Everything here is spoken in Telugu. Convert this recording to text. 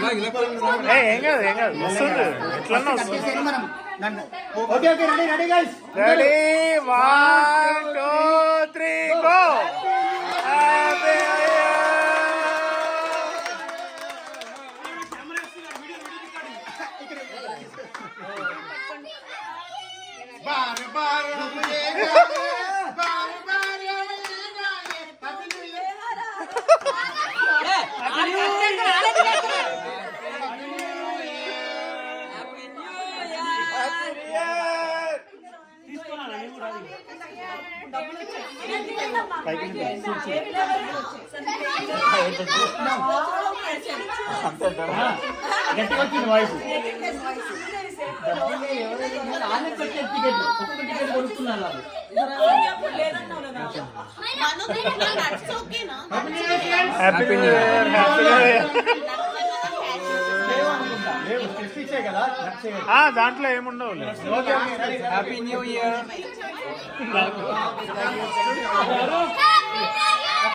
ఏం కాదు ఏం కాదు వస్తుంది ఎట్లన్నా వస్తుంది రెడీ 1 2 3 గో దాంట్లో ఏముండవు హ్యాపీ న్యూ ఇయర్